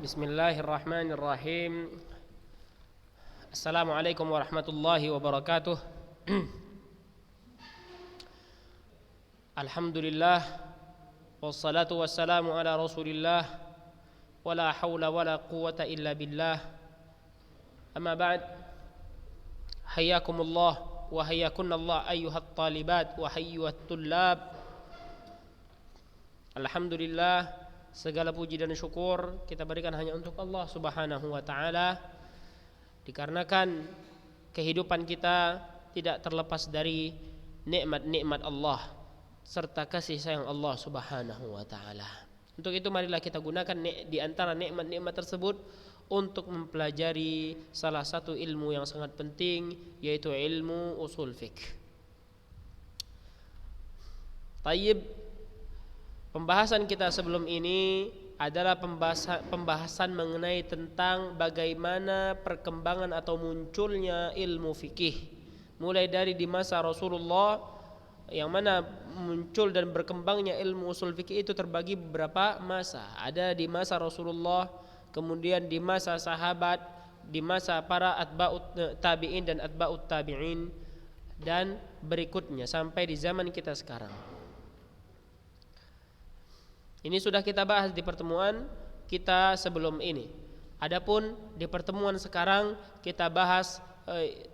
Bismillahirrahmanirrahim. Assalamualaikum warahmatullahi wabarakatuh. Alhamdulillah, wassalatu wassalamu ala rasulillah, wala hawla wala quwata illa billah. Amma ba'd, hayyakumullah wa hayyakunallah ayyuhat talibat wa hayyuhat tullab. Alhamdulillah, segala puji dan syukur kita berikan hanya untuk Allah Subhanahu wa taala, dikarenakan kehidupan kita tidak terlepas dari nikmat-nikmat Allah serta kasih sayang Allah Subhanahu wa taala. Untuk itu marilah kita gunakan di antara nikmat-nikmat tersebut untuk mempelajari salah satu ilmu yang sangat penting, yaitu ilmu usul fiqh. Tayyib, pembahasan kita sebelum ini adalah pembahasan mengenai tentang bagaimana perkembangan atau munculnya ilmu fikih, mulai dari di masa Rasulullah, yang mana muncul dan berkembangnya ilmu usul fikih itu terbagi beberapa masa. Ada di masa Rasulullah, kemudian di masa sahabat, di masa para atba'ut tabi'in dan atba'ut tabi'in, dan berikutnya sampai di zaman kita sekarang. Ini sudah kita bahas di pertemuan kita sebelum ini. Adapun di pertemuan sekarang kita bahas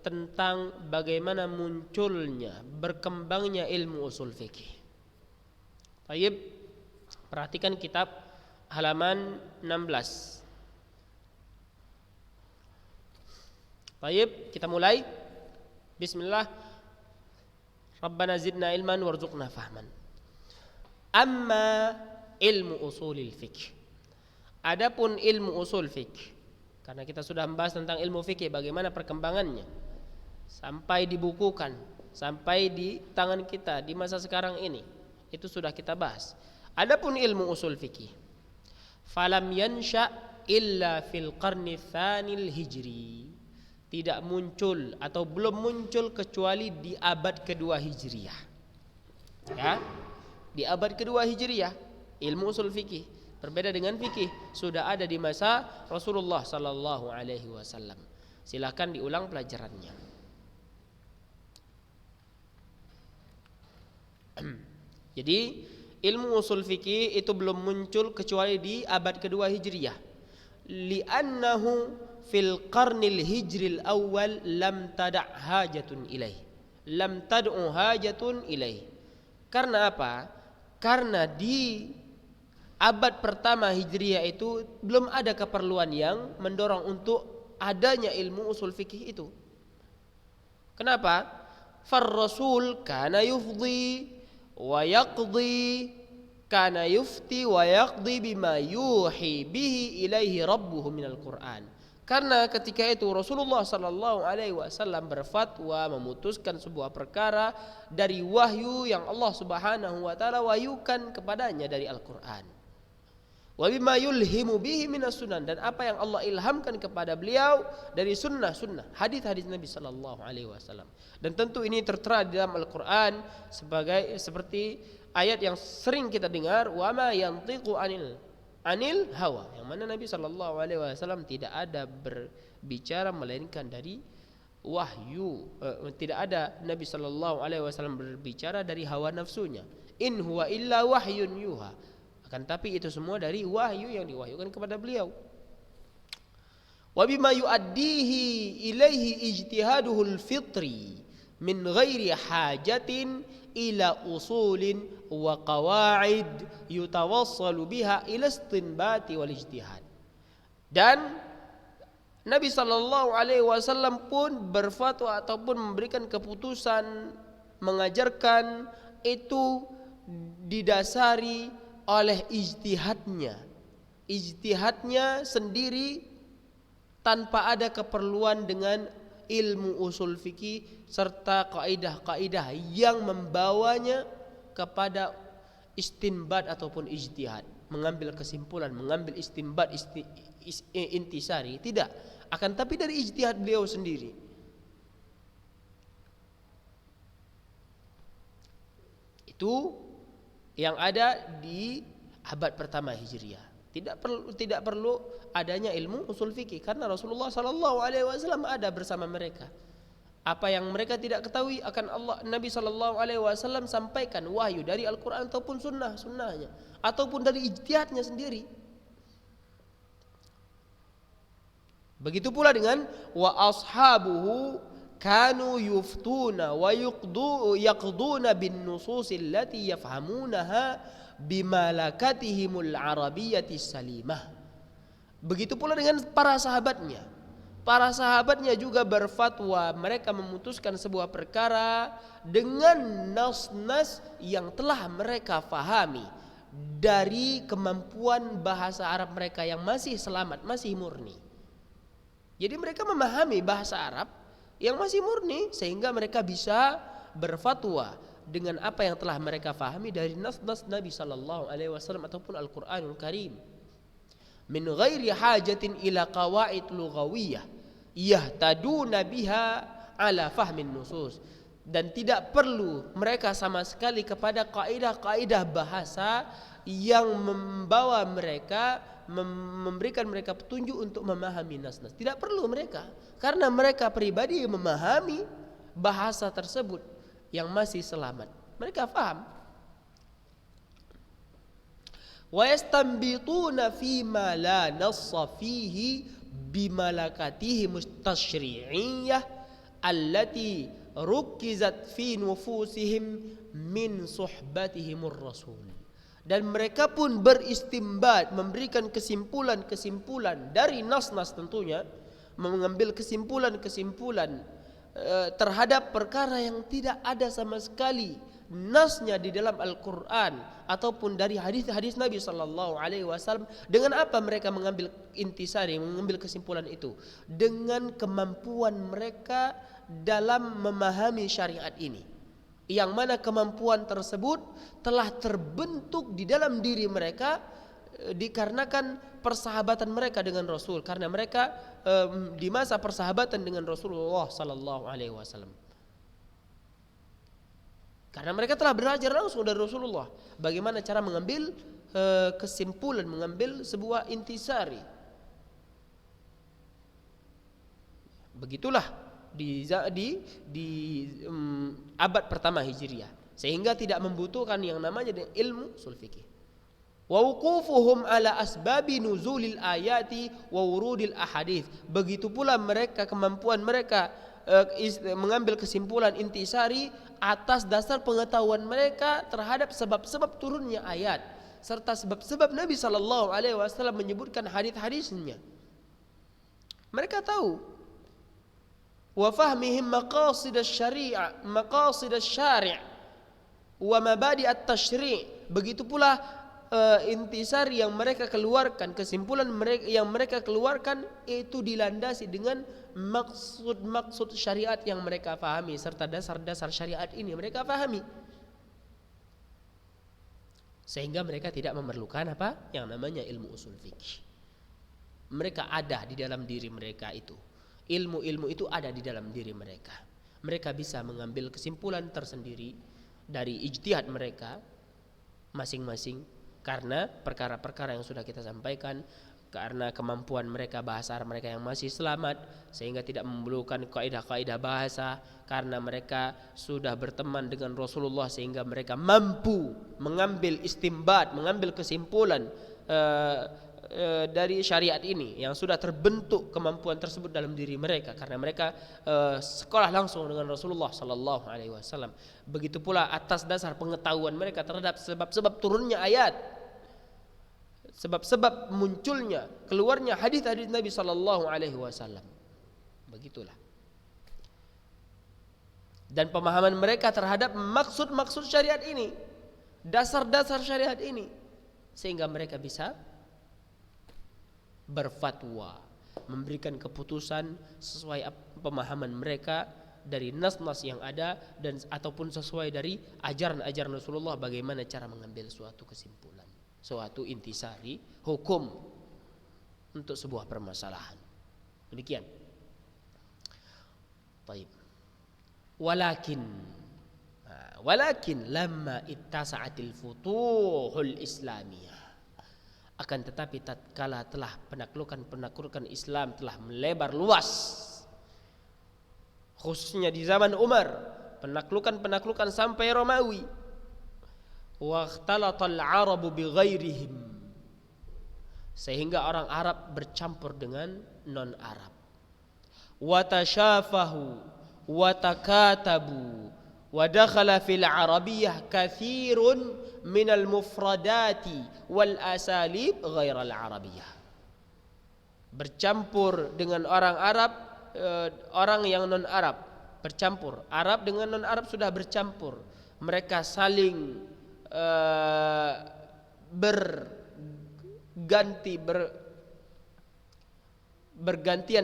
tentang bagaimana munculnya, berkembangnya ilmu usul fikih. Baik, perhatikan kitab halaman 16. Baik, kita mulai. Bismillah. Rabbana zidna ilman warzuqna fahman. Amma ilmu usulil fiqh. Adapun ilmu usul fiqh, karena kita sudah membahas tentang ilmu fikih, bagaimana perkembangannya sampai dibukukan, sampai di tangan kita di masa sekarang ini, itu sudah kita bahas. Adapun ilmu usul fikih, falam yansha illa fil qarni tsanil hijri, tidak muncul atau belum muncul kecuali di abad kedua hijriyah. Ya, di abad kedua hijriyah ilmu usul fikih. Berbeda dengan fikih, sudah ada di masa Rasulullah sallallahu alaihi wasallam. Silakan diulang pelajarannya. Jadi, ilmu usul fikih itu belum muncul kecuali di abad kedua Hijriyah. Li'annahu fil qarnil hijril awal lam tada' hajatun ilaih. Lam tad'u hajatun ilaih. Karena apa? Karena di abad pertama Hijriyah itu belum ada keperluan yang mendorong untuk adanya ilmu usul fikih itu. Kenapa? Far-rasul kana yufdi wa yaqdi, kana yufti wa yaqdi bima yuhi bihi ilaihi rabbuhu minal Qur'an. Karena ketika itu Rasulullah sallallahu alaihi wasallam berfatwa, memutuskan sebuah perkara dari wahyu yang Allah Subhanahu wa taala wahyukan kepadanya dari Al-Qur'an. Wa bima yulhimu bihi minas sunan, dan apa yang Allah ilhamkan kepada beliau dari sunnah-sunnah, hadis-hadis Nabi sallallahu alaihi wasallam. Dan tentu ini tertera di dalam Al-Qur'an seperti ayat yang sering kita dengar, wa ma yantiqu anil hawa, yang mana Nabi sallallahu alaihi wasallam tidak ada berbicara melainkan dari wahyu. Tidak ada Nabi sallallahu alaihi wasallam berbicara dari hawa nafsunya. In huwa illa wahyun yuha. Akan tapi itu semua dari wahyu yang diwahyukan kepada beliau. Wa bima yuaddihi ilaihi ijtihaduhul fitri min ghairi hajatin ila usulin wa qawaid yutawassalu biha ila istinbati wal ijtihad. Dan Nabi sallallahu alaihi wasallam pun berfatwa ataupun memberikan keputusan, mengajarkan itu didasari oleh ijtihadnya sendiri, tanpa ada keperluan dengan ilmu usul fikih serta kaidah-kaidah yang membawanya kepada istinbat ataupun ijtihad, mengambil kesimpulan, mengambil istinbat, intisari, tidak, akan tapi dari ijtihad beliau sendiri. Itu yang ada di abad pertama Hijriah. Tidak perlu adanya ilmu usul fikih karena Rasulullah sallallahu alaihi wasallam ada bersama mereka. Apa yang mereka tidak ketahui akan Allah, Nabi sallallahu alaihi wasallam sampaikan wahyu dari Al-Qur'an ataupun sunnahnya ataupun dari ijtihadnya sendiri. Begitu pula dengan wa ashabuhu kanu yuftuna wa yaqduna bin nususil lati yafhamunaha bimalakatihimul arabiyyati salimah. Begitu pula dengan para sahabatnya. Para sahabatnya juga berfatwa, mereka memutuskan sebuah perkara dengan nas-nas yang telah mereka fahami dari kemampuan bahasa Arab mereka yang masih selamat, masih murni. Jadi mereka memahami bahasa Arab yang masih murni sehingga mereka bisa berfatwa dengan apa yang telah mereka fahami dari nas-nas Nabi sallallahu alaihi wasallam ataupun Al-Qur'anul Karim. Min ghairi hajatin ila qawaid lughawiyah yahtaduna biha ala fahmin nusus. Dan tidak perlu mereka sama sekali kepada kaidah-kaidah bahasa yang membawa mereka memberikan mereka petunjuk untuk memahami nas-nas. Tidak perlu mereka, karena mereka pribadi memahami bahasa tersebut yang masih selamat. Mereka faham. Wa yastanbituna fi ma la nassa fihi bimalakatihim at-tashri'iyyah allati rukkizat fi nufusihim min suhbatihimur rasul. Dan mereka pun beristimbat, memberikan kesimpulan-kesimpulan dari nas-nas tentunya, mengambil kesimpulan-kesimpulan terhadap perkara yang tidak ada sama sekali nasnya di dalam Al-Quran ataupun dari hadis-hadis Nabi sallallahu alaihi wasallam. Dengan apa mereka mengambil intisari, mengambil kesimpulan itu? Dengan kemampuan mereka dalam memahami syariat ini, yang mana kemampuan tersebut telah terbentuk di dalam diri mereka dikarenakan persahabatan mereka dengan Rasul, karena mereka di masa persahabatan dengan Rasulullah sallallahu alaihi wasallam. Karena mereka telah belajar langsung dari Rasulullah bagaimana cara mengambil kesimpulan, mengambil sebuah intisari. Begitulah di abad pertama Hijriah, sehingga tidak membutuhkan yang namanya ilmu ushul fikih. Wa wuqufuhum ala asbabi nuzulil ayati wa wurudil ahadits. Begitu pula mereka, kemampuan mereka mengambil kesimpulan intisari atas dasar pengetahuan mereka terhadap sebab-sebab turunnya ayat serta sebab-sebab Nabi sallallahu alaihi wasallam menyebutkan hadis-hadisnya. Mereka tahu. Wa fahmihim maqasid asy-syari'ah, maqasid asy-syari' wa mabadi' at-tasyri'. Begitu pula intisari yang mereka keluarkan, kesimpulan yang mereka keluarkan itu dilandasi dengan maksud-maksud syariat yang mereka fahami serta dasar-dasar syariat ini mereka fahami, sehingga mereka tidak memerlukan apa yang namanya ilmu usul fikih. Mereka ada di dalam diri mereka itu. Ilmu-ilmu itu ada di dalam diri mereka. Mereka bisa mengambil kesimpulan tersendiri dari ijtihad mereka masing-masing karena perkara-perkara yang sudah kita sampaikan, karena kemampuan mereka bahasa Arab mereka yang masih selamat sehingga tidak memerlukan kaidah-kaidah bahasa, karena mereka sudah berteman dengan Rasulullah sehingga mereka mampu mengambil istimbat, mengambil kesimpulan dari syariat ini yang sudah terbentuk kemampuan tersebut dalam diri mereka karena mereka sekolah langsung dengan Rasulullah sallallahu alaihi wasallam. Begitu pula atas dasar pengetahuan mereka terhadap sebab-sebab turunnya ayat, sebab-sebab munculnya keluarnya hadis-hadis Nabi sallallahu alaihi wasallam. Begitulah. Dan pemahaman mereka terhadap maksud-maksud syariat ini, dasar-dasar syariat ini, sehingga mereka bisa berfatwa, memberikan keputusan sesuai pemahaman mereka dari nas-nas yang ada dan ataupun sesuai dari ajaran-ajaran Rasulullah bagaimana cara mengambil suatu kesimpulan, suatu intisari hukum untuk sebuah permasalahan. Demikian. Baik. Walakin lamma ittasa'atil futuhul islamiyah Akan tetapi tatkala telah penaklukan Islam telah melebar luas, khususnya di zaman Umar, penaklukan sampai Romawi, waqtalatal arabu bighairihim, sehingga orang Arab bercampur dengan non Arab, watashafahu watakatabu wa dakhala fil arabiyyah katsirun minal mufradati wal asalib ghairal arabiyyah. Bercampur dengan orang Arab, orang yang non Arab bercampur, Arab dengan non Arab sudah bercampur, mereka saling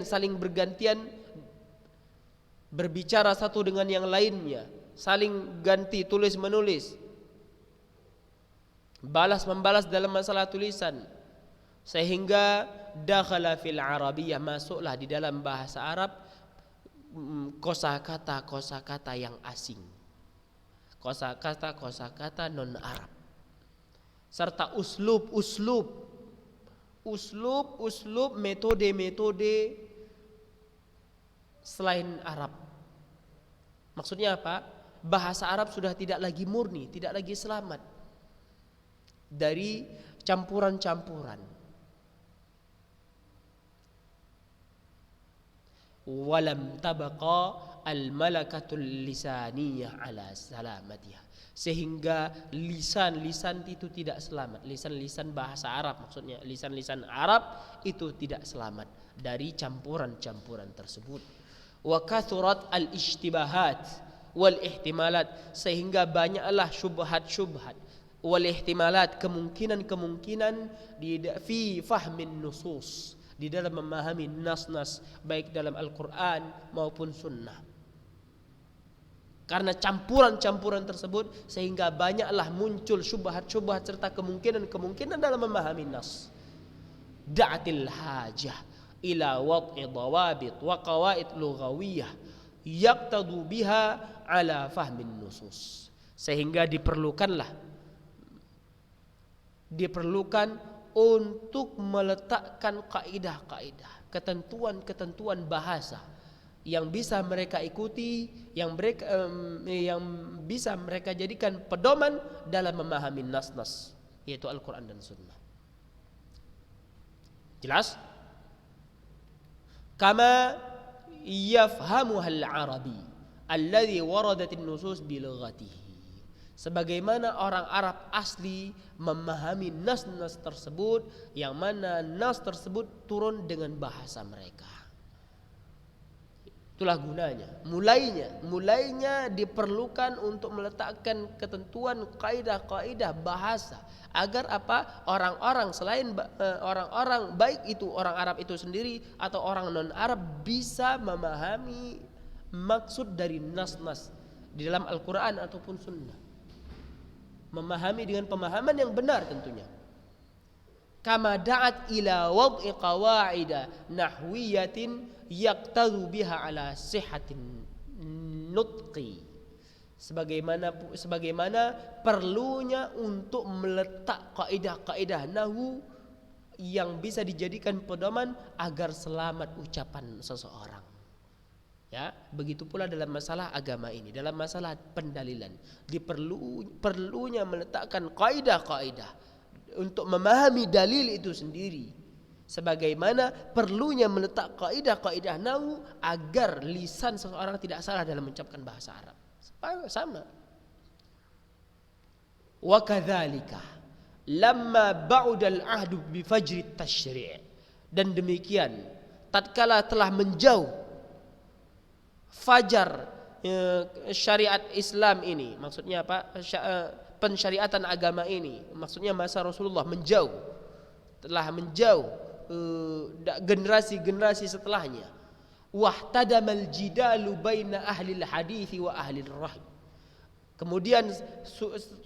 saling bergantian berbicara satu dengan yang lainnya, saling ganti tulis menulis, balas membalas dalam masalah tulisan, sehingga dakhala fil arabiyyah, masuklah di dalam bahasa Arab kosakata yang asing, kosakata non Arab, serta uslub, metode selain Arab. Maksudnya apa? Bahasa Arab sudah tidak lagi murni, tidak lagi selamat dari campuran-campuran. Walam tabaqa al-malakatul lisaniyah ala salamatiha, sehingga lisan-lisan itu tidak selamat, lisan-lisan bahasa Arab, maksudnya lisan-lisan Arab itu tidak selamat dari campuran-campuran tersebut. Wa kathurat al-ishtibahat wal ihtimalat, sehingga banyaklah syubhat-syubhat, wal ihtimalat, kemungkinan-kemungkinan fi fahmin nusus, di dalam memahami nas-nas baik dalam Al-Qur'an maupun sunnah. Karena campuran-campuran tersebut sehingga banyaklah muncul syubhat-syubhat serta kemungkinan-kemungkinan dalam memahami nas. Da'atil hajah ila wad'i dawabit wa qawaid lughawiyah yaqtadu biha ala fahmin nusus, sehingga diperlukan untuk meletakkan kaidah-kaidah, ketentuan-ketentuan bahasa yang bisa mereka ikuti, yang bisa mereka jadikan pedoman dalam memahami nas-nas, yaitu Al-Quran dan Sunnah. Jelas? Kama yafhamuha al-arabi alladhi waradatin nusus bilughatihi, sebagaimana orang Arab asli memahami nas-nas tersebut, yang mana nas tersebut turun dengan bahasa mereka. Itulah gunanya. Mulainya diperlukan untuk meletakkan ketentuan kaidah-kaidah bahasa, agar apa? Orang-orang selain orang-orang, baik itu orang Arab itu sendiri atau orang non-Arab, bisa memahami maksud dari nas-nas di dalam Al-Quran ataupun Sunnah, memahami dengan pemahaman yang benar tentunya. Kama da'at ila wad'i qawaida nahwiyatin yaqtadu biha ala sihhatin nutqi, sebagaimana perlunya untuk meletak kaidah-kaidah nahwu yang bisa dijadikan pedoman agar selamat ucapan seseorang. Ya, begitu pula dalam masalah agama ini, dalam masalah pendalilan, perlunya meletakkan kaidah-kaidah untuk memahami dalil itu sendiri, sebagaimana perlunya meletak kaidah-kaidah nahwu agar lisan seseorang tidak salah dalam mengucapkan bahasa Arab. Sama. Wa kadzalika lamma ba'da al-ahdu bi fajri at-tasyri', dan demikian tatkala telah menjauh fajar syariat Islam ini, maksudnya apa? Pensyariatan agama ini, maksudnya masa Rasulullah telah menjauh generasi-generasi setelahnya. Wahtadamal jidalu baina ahli hadits wa ahli rahy, kemudian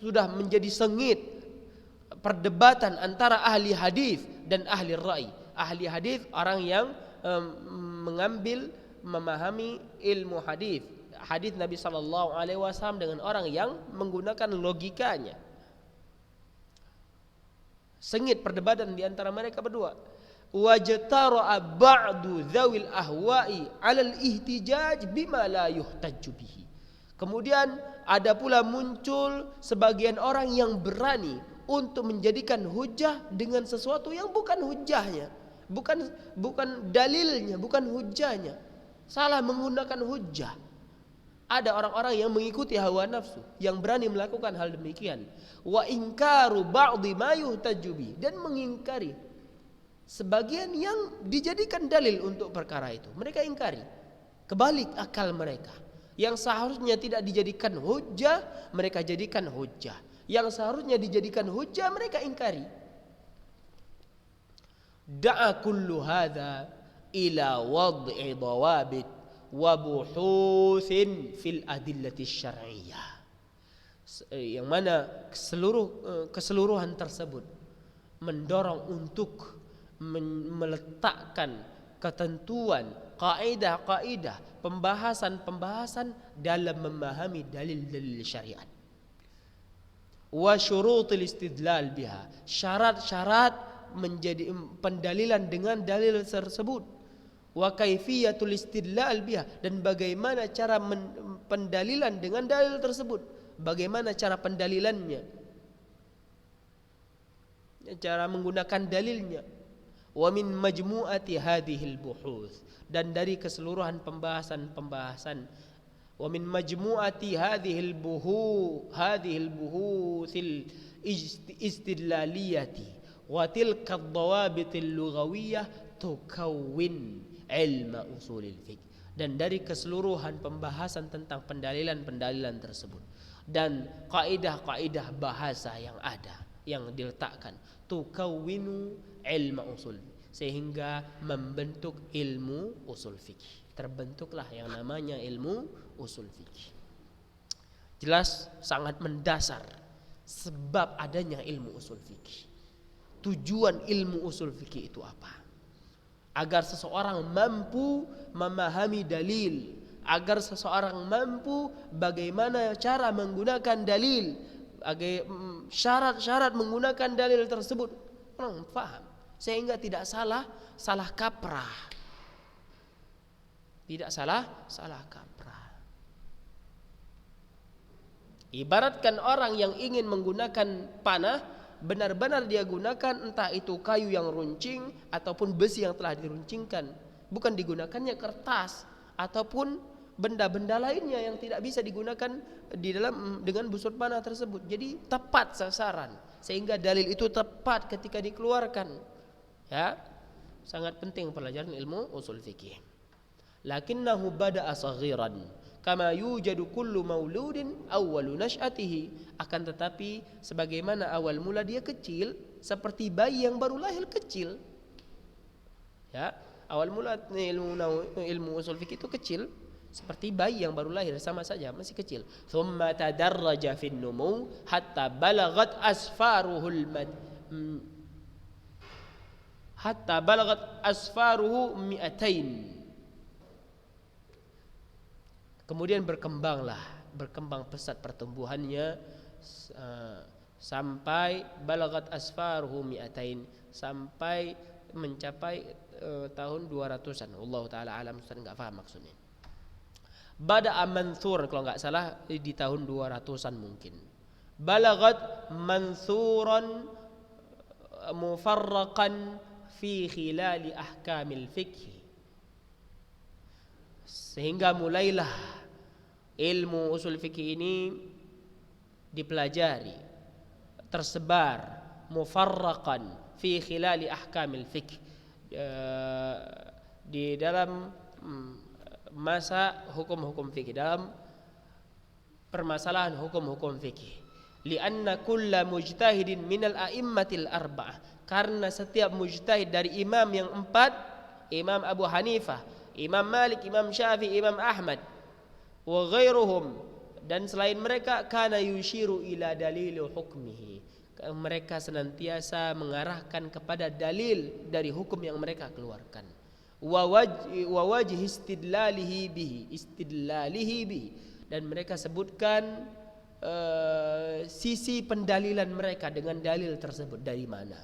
sudah menjadi sengit perdebatan antara ahli hadis dan ahli ra'i. Ahli hadis orang yang memahami ilmu hadis Nabi SAW, dengan orang yang menggunakan logikanya. Sengit perdebatan di antara mereka berdua. Wajtara'a ba'du dzawil ahwa'i 'alal ihtijaj bima la yuhtajju bihi. Kemudian ada pula muncul sebagian orang yang berani untuk menjadikan hujah dengan sesuatu yang bukan hujahnya, bukan dalilnya, bukan hujahnya. Salah menggunakan hujah. Ada orang-orang yang mengikuti hawa nafsu yang berani melakukan hal demikian. Wa inkaru ba'dhi ma yuhtajju bihi, dan mengingkari sebagian yang dijadikan dalil untuk perkara itu. Mereka ingkari. Kebalik akal mereka. Yang seharusnya tidak dijadikan hujjah, mereka jadikan hujjah. Yang seharusnya dijadikan hujjah, mereka ingkari. Da'a kullu hadha ila wad'i dawabit wa buhuthin fil adillati syar'iyyah. Yang mana keseluruhan tersebut mendorong untuk meletakkan ketentuan, kaidah-kaidah, pembahasan-pembahasan dalam memahami dalil-dalil syariat. Wa syurutul istidlal biha, syarat-syarat menjadi pendalilan dengan dalil tersebut. Wa kaifiyatul istidlal biha, dan bagaimana cara pendalilan dengan dalil tersebut. Bagaimana cara pendalilannya, cara menggunakan dalilnya. Wa min majmu'ati hadhil buhuth, dan dari keseluruhan pembahasan-pembahasan. Wa min majmu'ati hadhil buhuthil istidlaliyati wa tilka ad-dawabitil lughawiyyah tukawwin ilma usulil fiqh. Dan dari keseluruhan pembahasan tentang pendalilan-pendalilan tersebut dan kaidah-kaidah bahasa yang ada, yang diletakkan, tukawwinu ilma usul, sehingga membentuk ilmu usul fikih. Terbentuklah yang namanya ilmu usul fikih. Jelas sangat mendasar sebab adanya ilmu usul fikih. Tujuan ilmu usul fikih itu apa? Agar seseorang mampu memahami dalil, agar seseorang mampu bagaimana cara menggunakan dalil, syarat-syarat menggunakan dalil tersebut. Orang paham sehingga tidak salah kaprah. Tidak salah kaprah. Ibaratkan orang yang ingin menggunakan panah, benar-benar dia gunakan entah itu kayu yang runcing ataupun besi yang telah diruncingkan. Bukan digunakannya kertas ataupun benda-benda lainnya yang tidak bisa digunakan di dalam dengan busur panah tersebut. Jadi tepat sasaran sehingga dalil itu tepat ketika dikeluarkan. Ya, sangat penting pelajaran ilmu usul fikih. Lakinnahu bada'a saghiran kama yujadu kullu mauludin awwalu nash'atihi. Akan tetapi sebagaimana awal mula dia kecil, seperti bayi yang baru lahir kecil. Ya, awal mula ilmu usul fikih itu kecil, seperti bayi yang baru lahir, sama saja masih kecil. Thumma tadarraja fin numu hatta balagat asfaruhu mi'atain. Kemudian berkembang pesat pertumbuhannya sampai balagat asfaruhu mi'atain, sampai mencapai tahun 200-an. Allah taala alam, Ustaz enggak paham maksudnya. Bada'a manthur, kalau enggak salah di tahun 200-an mungkin. Balagat manthuran mufarraqan fi khilali ahkamil fiqh. Sehingga mulailah ilmu usul fikih ini dipelajari, tersebar mufarraqan fi khilali ahkamil fiqh, di dalam masa hukum-hukum fikih, dalam permasalahan hukum-hukum fikih. Lianna kulla mujtahidin minal a'immatil arba'ah, karena setiap mujtahid dari imam yang 4, Imam Abu Hanifah, Imam Malik, Imam Syafi'i, Imam Ahmad, wa ghairuhum, dan selain mereka, kana yushiru ila dalil hukmihi, mereka senantiasa mengarahkan kepada dalil dari hukum yang mereka keluarkan. Wa wajh istidlalihi bihi, dan mereka sebutkan sisi pendalilan mereka dengan dalil tersebut dari mana.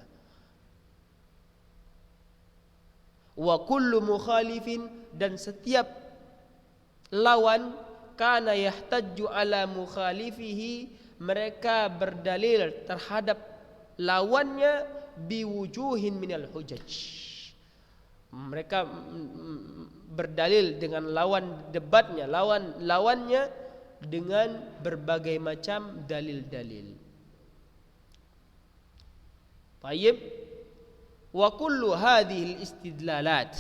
Wa kullu mukhalifin, dan setiap lawan, kana yahtajju ala mukhalifihi, mereka berdalil terhadap lawannya biwujuhin minal hujaj. Mereka berdalil dengan lawan debatnya, lawannya dengan berbagai macam dalil-dalil. Tayyib. Wa kullu hadhil istidlalat,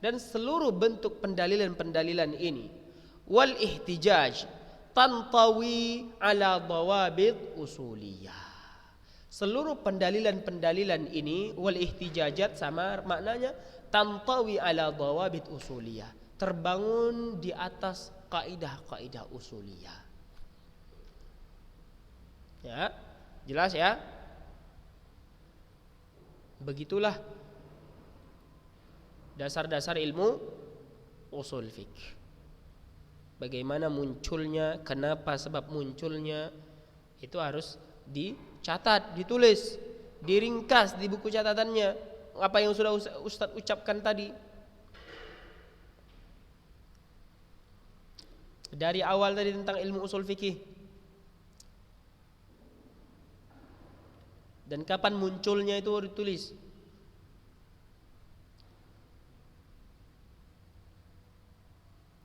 dan seluruh bentuk pendalilan-pendalilan ini, wal ihtijaj tantawi ala dawabit usuliyah. Seluruh pendalilan-pendalilan ini, wal ihtijajat sama maknanya, tantawi ala dawabit usuliyah, terbangun di atas kaidah-kaidah usuliyah. Ya, jelas ya? Begitulah dasar-dasar ilmu usul fiqh. Bagaimana munculnya, kenapa sebab munculnya, itu harus dicatat, ditulis, diringkas di buku catatannya. Apa yang sudah Ustadz ucapkan tadi. Dari awal tadi tentang ilmu usul fikih. Dan kapan munculnya itu ditulis.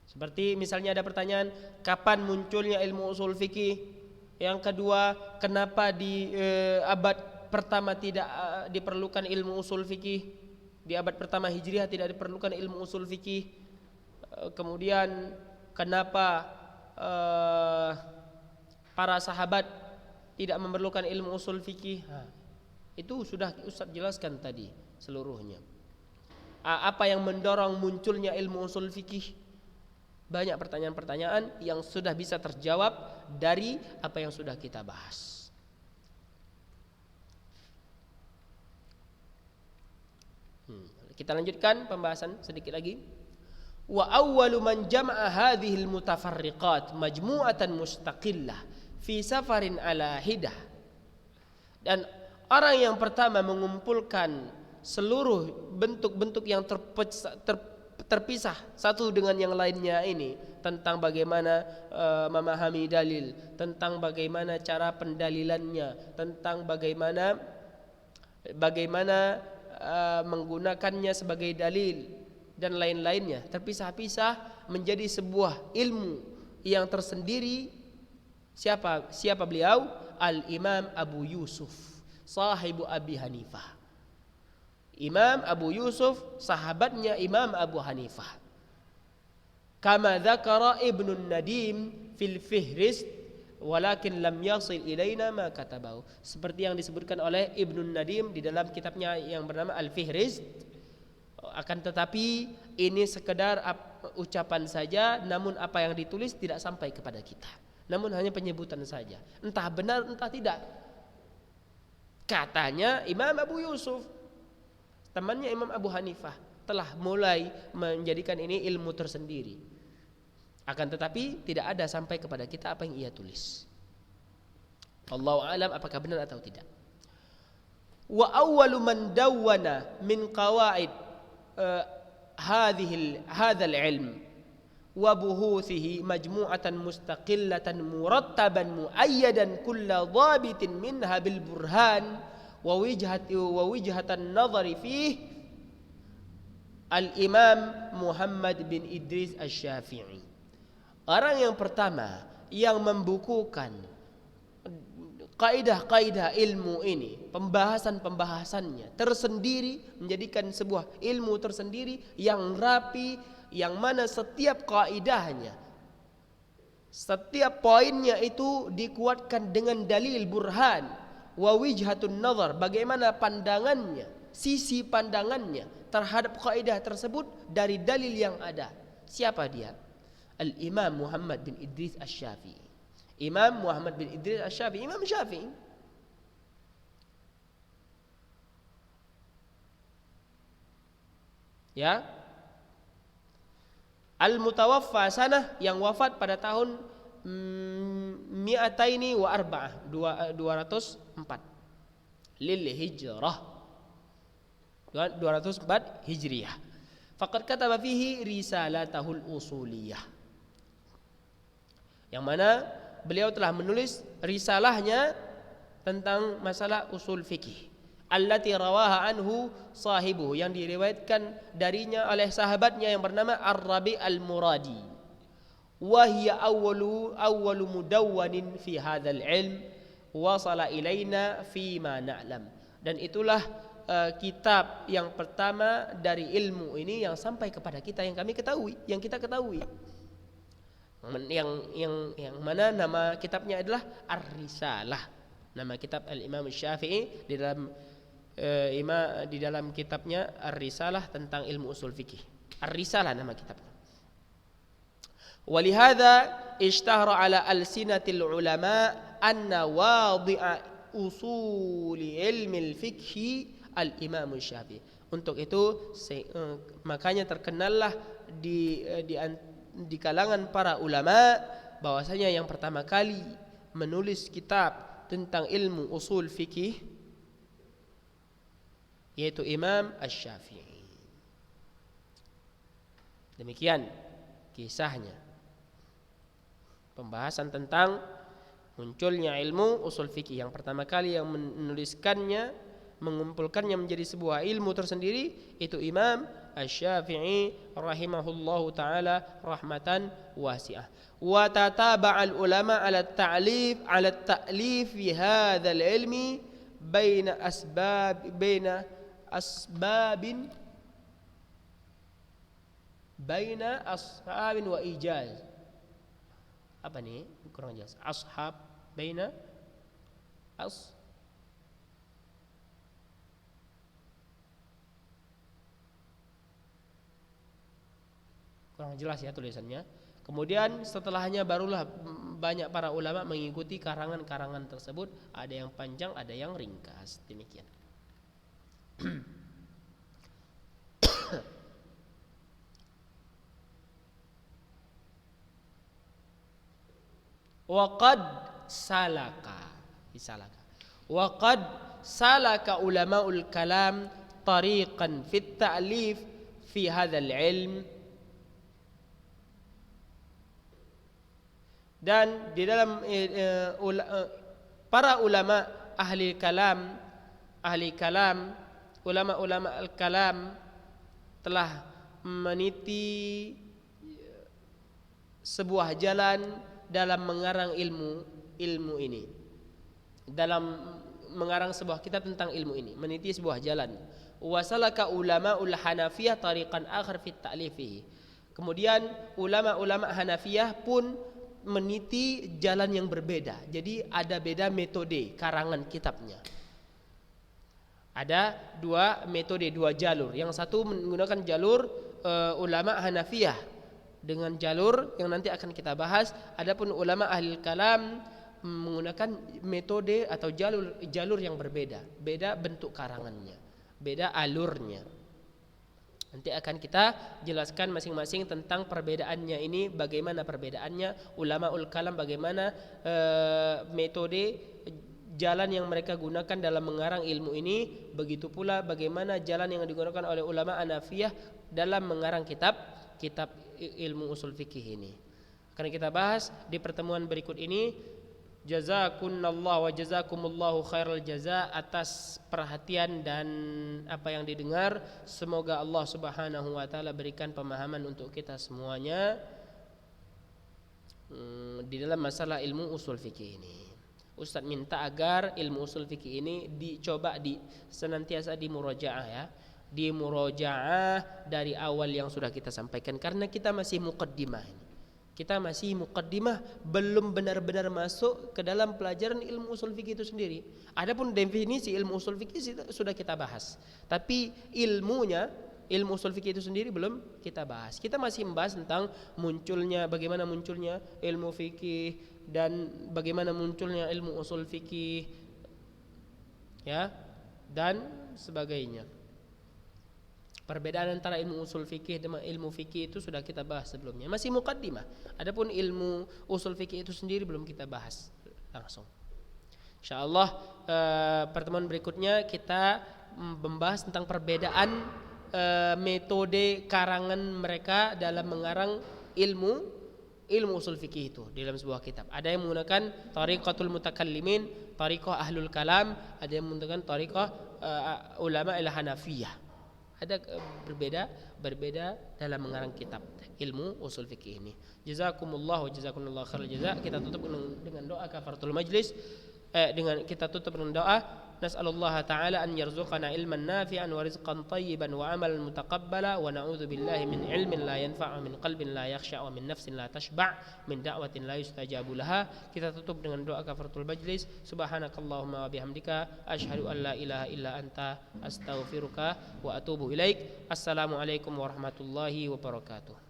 Seperti misalnya ada pertanyaan, kapan munculnya ilmu usul fikih? Yang kedua, kenapa di abad pertama tidak diperlukan ilmu usul fikih? Di abad pertama Hijriah tidak diperlukan ilmu usul fikih. Kemudian kenapa para sahabat tidak memerlukan ilmu usul fikih? Itu sudah Ustaz jelaskan tadi seluruhnya. Apa yang mendorong munculnya ilmu usul fikih? Banyak pertanyaan-pertanyaan yang sudah bisa terjawab dari apa yang sudah kita bahas. Kita lanjutkan pembahasan sedikit lagi. Wa awwalu man jama'a hadhil mutafarriqat majmu'atan mustaqillah fi safarin ala hidah. Dan orang yang pertama mengumpulkan seluruh bentuk-bentuk yang terpisah satu dengan yang lainnya ini, tentang bagaimana memahami dalil, tentang bagaimana cara pendalilannya, tentang bagaimana menggunakannya sebagai dalil dan lain-lainnya, terpisah-pisah menjadi sebuah ilmu yang tersendiri. Siapa beliau? Al-Imam Abu Yusuf, sahibu Abi Hanifah. Imam Abu Yusuf, sahabatnya Imam Abu Hanifah. Kama dzakara Ibnu Nadim fil Fihrist, walakin lam yasil ilaina ma katabahu. Seperti yang disebutkan oleh Ibnu Nadim di dalam kitabnya yang bernama Al-Fihrist. Akan tetapi ini sekedar ucapan saja, namun apa yang ditulis tidak sampai kepada kita. Namun hanya penyebutan saja. Entah benar entah tidak. Katanya Imam Abu Yusuf, temannya Imam Abu Hanifah, telah mulai menjadikan ini ilmu tersendiri. Akan tetapi tidak ada sampai kepada kita apa yang ia tulis. Allahu a'lam apakah benar atau tidak. Wa awwalu man dawwana min qawaid hadzal ilm wa buhuthihi majmu'atan mustaqillatan murattaban muayyadan kulla dhabitin minha bil burhan wa wijhatan nadhari fih al-Imam Muhammad bin Idris Asy-Syafi'i. Orang yang pertama yang membukukan kaidah-kaidah ilmu ini, pembahasan-pembahasannya tersendiri, menjadikan sebuah ilmu tersendiri yang rapi, yang mana setiap kaidahnya, setiap poinnya itu dikuatkan dengan dalil burhan, wa wijhatun nazar, bagaimana pandangannya, sisi pandangannya terhadap kaidah tersebut dari dalil yang ada. Siapa dia? Al-Imam Muhammad bin Idris Asy-Syafi'i. Imam Muhammad bin Idris Asy-Syafi'i, Imam Syafi'i. Ya. Al-Mutawaffa sanah, yang wafat pada tahun mi'ataini wa arba'ah 204 lil hijrah 204 hijriyah. Faqad kataba fihi risalatahul usuliyah, yang mana beliau telah menulis risalahnya tentang masalah usul fikih, allati rawaha anhu sahibu, yang diriwayatkan darinya oleh sahabatnya yang bernama Ar-Rabi Al-Muradi. Wa hiya awwalu mudawwanin fi hadzal ilm wasala ilaina fi ma na'lam. Dan itulah kitab yang pertama dari ilmu ini yang sampai kepada kita, yang kami ketahui, yang kita ketahui. Yang mana nama kitabnya adalah Ar-Risalah. Nama kitab Al-Imam Syafi'i di dalam kitabnya Ar-Risalah tentang ilmu usul fikih. Ar-Risalah nama kitabnya. Walihada ishtahara ala alsinatil ulama anna wadi'a usuli ilmi al-fikhi al-Imam Syafi'i. Untuk itu makanya terkenallah di kalangan para ulama bahwasanya yang pertama kali menulis kitab tentang ilmu usul fikih yaitu Imam Asy-Syafi'i. Demikian kisahnya, pembahasan tentang munculnya ilmu usul fikih. Yang pertama kali yang menuliskannya, mengumpulkannya menjadi sebuah ilmu tersendiri itu Imam Asy-Syafi'i rahimahullahu taala rahmatan wasi'ah. Wa tataba'al ulama 'ala at-ta'lif fi hadzal ilmi baina ashabin wa ijaz. Apa nih? Kurang jelas. Ashab baina kurang jelas ya tulisannya. Kemudian setelahnya barulah banyak para ulama mengikuti karangan-karangan tersebut, ada yang panjang, ada yang ringkas. Demikian. Waqad salaka ulamaul kalam tariqan fit ta'lif fi hadzal ilm. Dan di dalam para ulama ahli kalam, ulama-ulama al-kalam telah meniti sebuah jalan dalam mengarang ilmu ini, dalam mengarang sebuah kitab tentang ilmu ini, meniti sebuah jalan. Wasalaka ulamaul Hanafiyah tariqan akhar fit ta'lifihi. Kemudian ulama-ulama Hanafiyah pun meniti jalan yang berbeda. Jadi ada beda metode karangan kitabnya. Ada dua metode, dua jalur. Yang satu menggunakan jalur ulama Hanafiyah dengan jalur yang nanti akan kita bahas. Adapun ulama ahli kalam menggunakan metode atau jalur yang berbeda. Beda bentuk karangannya, beda alurnya. Nanti akan kita jelaskan masing-masing tentang perbedaannya ini, bagaimana perbedaannya, ulamaul kalam bagaimana metode jalan yang mereka gunakan dalam mengarang ilmu ini, begitu pula bagaimana jalan yang digunakan oleh ulama Hanafiyah dalam mengarang kitab ilmu usul fikih ini. Akan kita bahas di pertemuan berikut ini. Jazakumullah wa jazakumullahu khairal jaza atas perhatian dan apa yang didengar. Semoga Allah Subhanahu wa taala berikan pemahaman untuk kita semuanya di dalam masalah ilmu usul fikih ini. Ustaz minta agar ilmu usul fikih ini dicoba senantiasa dimurojaah ya. Dimurojaah dari awal yang sudah kita sampaikan, karena kita masih muqaddimah ini. Kita masih muqaddimah, belum benar-benar masuk ke dalam pelajaran ilmu usul fikih itu sendiri. Adapun definisi ilmu usul fikih sudah kita bahas, tapi ilmu usul fikih itu sendiri belum kita bahas. Kita masih membahas tentang bagaimana munculnya ilmu fikih dan bagaimana munculnya ilmu usul fikih, ya, dan sebagainya. Perbedaan antara ilmu usul fikih dengan ilmu fikih itu sudah kita bahas sebelumnya. Masih muqaddimah. Adapun ilmu usul fikih itu sendiri belum kita bahas langsung. Insyaallah pertemuan berikutnya kita membahas tentang perbedaan metode karangan mereka dalam mengarang ilmu usul fikih itu di dalam sebuah kitab. Ada yang menggunakan tariqatul mutakallimin, tariqah ahlul kalam, ada yang menggunakan tariqah ulama al-Hanafiyah. Ada berbeda dalam mengarang kitab ilmu usul fikih ini. Jazakumullah wa jazakumullah khairal jaza. Kita tutup dengan doa kafaratul majlis. Kita tutup dengan doa. Nas'alullah ta'ala an yarzuqana ilman nafi'an wa rizqan tayyiban wa amalan mutaqabbala wa na'udzu billahi min ilmin la yanfa'u min qalbin la yakhsha wa min nafsin la tashba' min da'watin la yustajabu laha. Kita tutup dengan doa kafaratul majlis. Subhanakallahumma wa bihamdika asyhadu an la ilaha illa anta astaghfiruka wa atubu ilaik. Assalamualaikum warahmatullahi wabarakatuh.